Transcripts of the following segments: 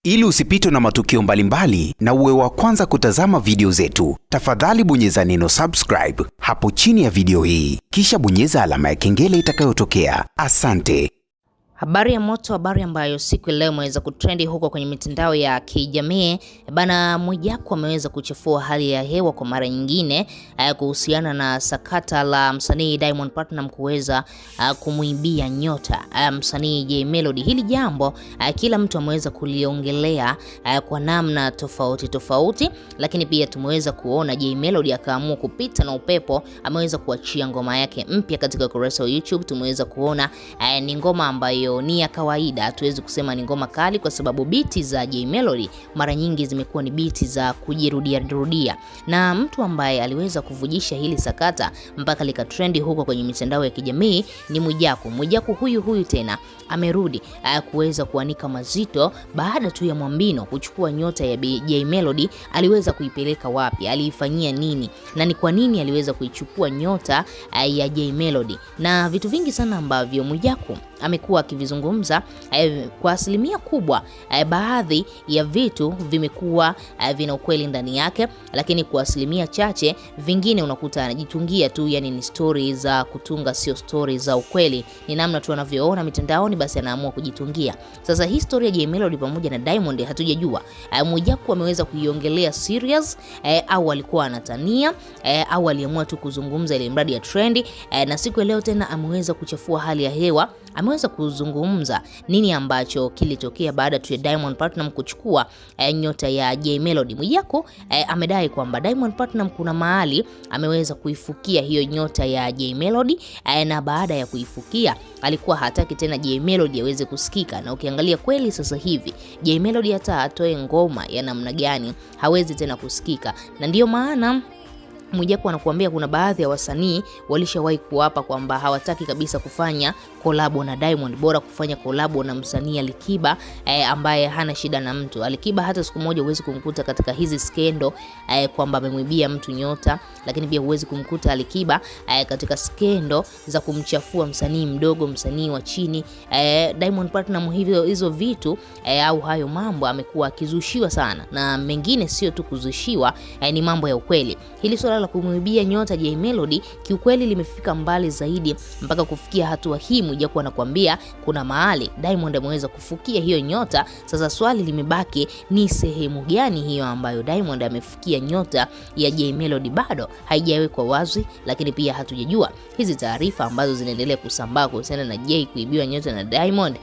Ili usipitwe na matukio mbalimbali na uwe wa kwanza kutazama video zetu, tafadhali bonyeza neno subscribe hapo chini ya video hii, kisha bonyeza alama ya kengele itakayotokea. Asante. Habari ya moto, habari ambayo siku leo imeweza kutrendi huko kwenye mitandao ya kijamii. Bana, Mwijaku ameweza kuchafua hali ya hewa kwa mara nyingine kuhusiana na sakata la msanii Diamond Platnumz kuweza kumuibia nyota msanii Jay Melody. Hili jambo kila mtu ameweza kuliongelea kwa namna tofauti, lakini pia tumeweza kuona Jay Melody akaamua kupita na upepo, ameweza kuachia ngoma yake mpya katika kurasa wa YouTube. Tumeweza kuona ni ngoma ambayo ni ya kawaida, hatuwezi kusema ni ngoma kali kwa sababu biti za Jay Melody mara nyingi zimekuwa ni biti za kujirudia, na mtu ambaye aliweza kuvujisha hili sakata mpaka likatrendi huko kwenye mitandao ya kijamii ni Mwijaku. Mwijaku huyu tena amerudi kuweza kuanika mazito baada tu ya Mwambino kuchukua nyota ya Jay Melody. Aliweza kuipeleka wapi, aliifanyia nini, na ni kwa nini aliweza kuichukua nyota ya Jay Melody, na vitu vingi sana ambavyo Mwijaku amekuwa akivizungumza. Kwa asilimia kubwa baadhi ya vitu vimekuwa vina ukweli ndani yake, lakini kwa asilimia chache vingine unakuta anajitungia tu, yani ni stories za kutunga, sio stories za ukweli. Ni namna tu anavyoona mitandaoni, basi anaamua kujitungia. Sasa hii story ya Jay Melody pamoja na Diamond hatujajua Mwijaku ameweza kuiongelea serious au alikuwa anatania au aliamua tu kuzungumza ile mradi ya trendi. Na siku leo tena ameweza kuchafua hali ya hewa, ameweza kuzungumza nini ambacho kilitokea baada tu ya Diamond Platnumz kuchukua nyota ya Jay Melody. Mwijaku amedai kwamba Diamond Platnumz kuna mahali ameweza kuifukia hiyo nyota ya Jay Melody, na baada ya kuifukia alikuwa hataki tena Jay Melody aweze kusikika. Na ukiangalia kweli sasa hivi Jay Melody hata atoe ngoma ya namna gani hawezi tena kusikika, na ndiyo maana Mwijaku anakuambia kuna baadhi ya wasanii walishawahi kuapa kwamba hawataki kabisa kufanya kolabo na Diamond, bora kufanya kolabo na msanii Alikiba ambaye hana shida na mtu. Alikiba hata siku moja huwezi kumkuta katika hizi skendo kwamba amemwibia mtu nyota, lakini pia huwezi kumkuta Alikiba katika skendo za kumchafua msanii mdogo, msanii wa chini. Diamond Platnumz hizo vitu au hayo mambo amekuwa akizushiwa sana, na mengine sio tu kuzushiwa, ni mambo ya ukweli. Hili swala la kumwibia nyota Jay Melody kiukweli limefika mbali zaidi, mpaka kufikia hatua hii Mwijaku anakuambia kuna mahali Diamond ameweza kufukia hiyo nyota. Sasa swali limebaki, ni sehemu gani hiyo ambayo Diamond amefukia nyota ya Jay Melody? Bado haijawekwa wazi, lakini pia hatujajua hizi taarifa ambazo zinaendelea kusambaa kuhusiana na Jay kuibiwa nyota na Diamond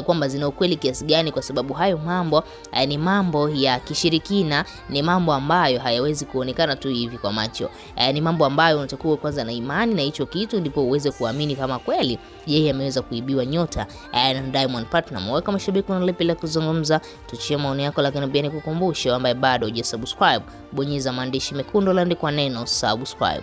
kwamba zina ukweli kiasi gani, kwa sababu hayo mambo ni mambo ya kishirikina, ni mambo ambayo hayawezi kuonekana tu hivi kwa macho. Ni mambo ambayo unatakiwa kwanza na imani na hicho kitu, ndipo uweze kuamini kama kweli yeye ameweza kuibiwa nyota na Diamond Platnumz. Wewe kama shabiki unalipi la kuzungumza, tuchie maoni yako, lakini pia nikukumbushe ambaye bado hujasubscribe, bonyeza maandishi mekundu yaliyoandikwa neno subscribe.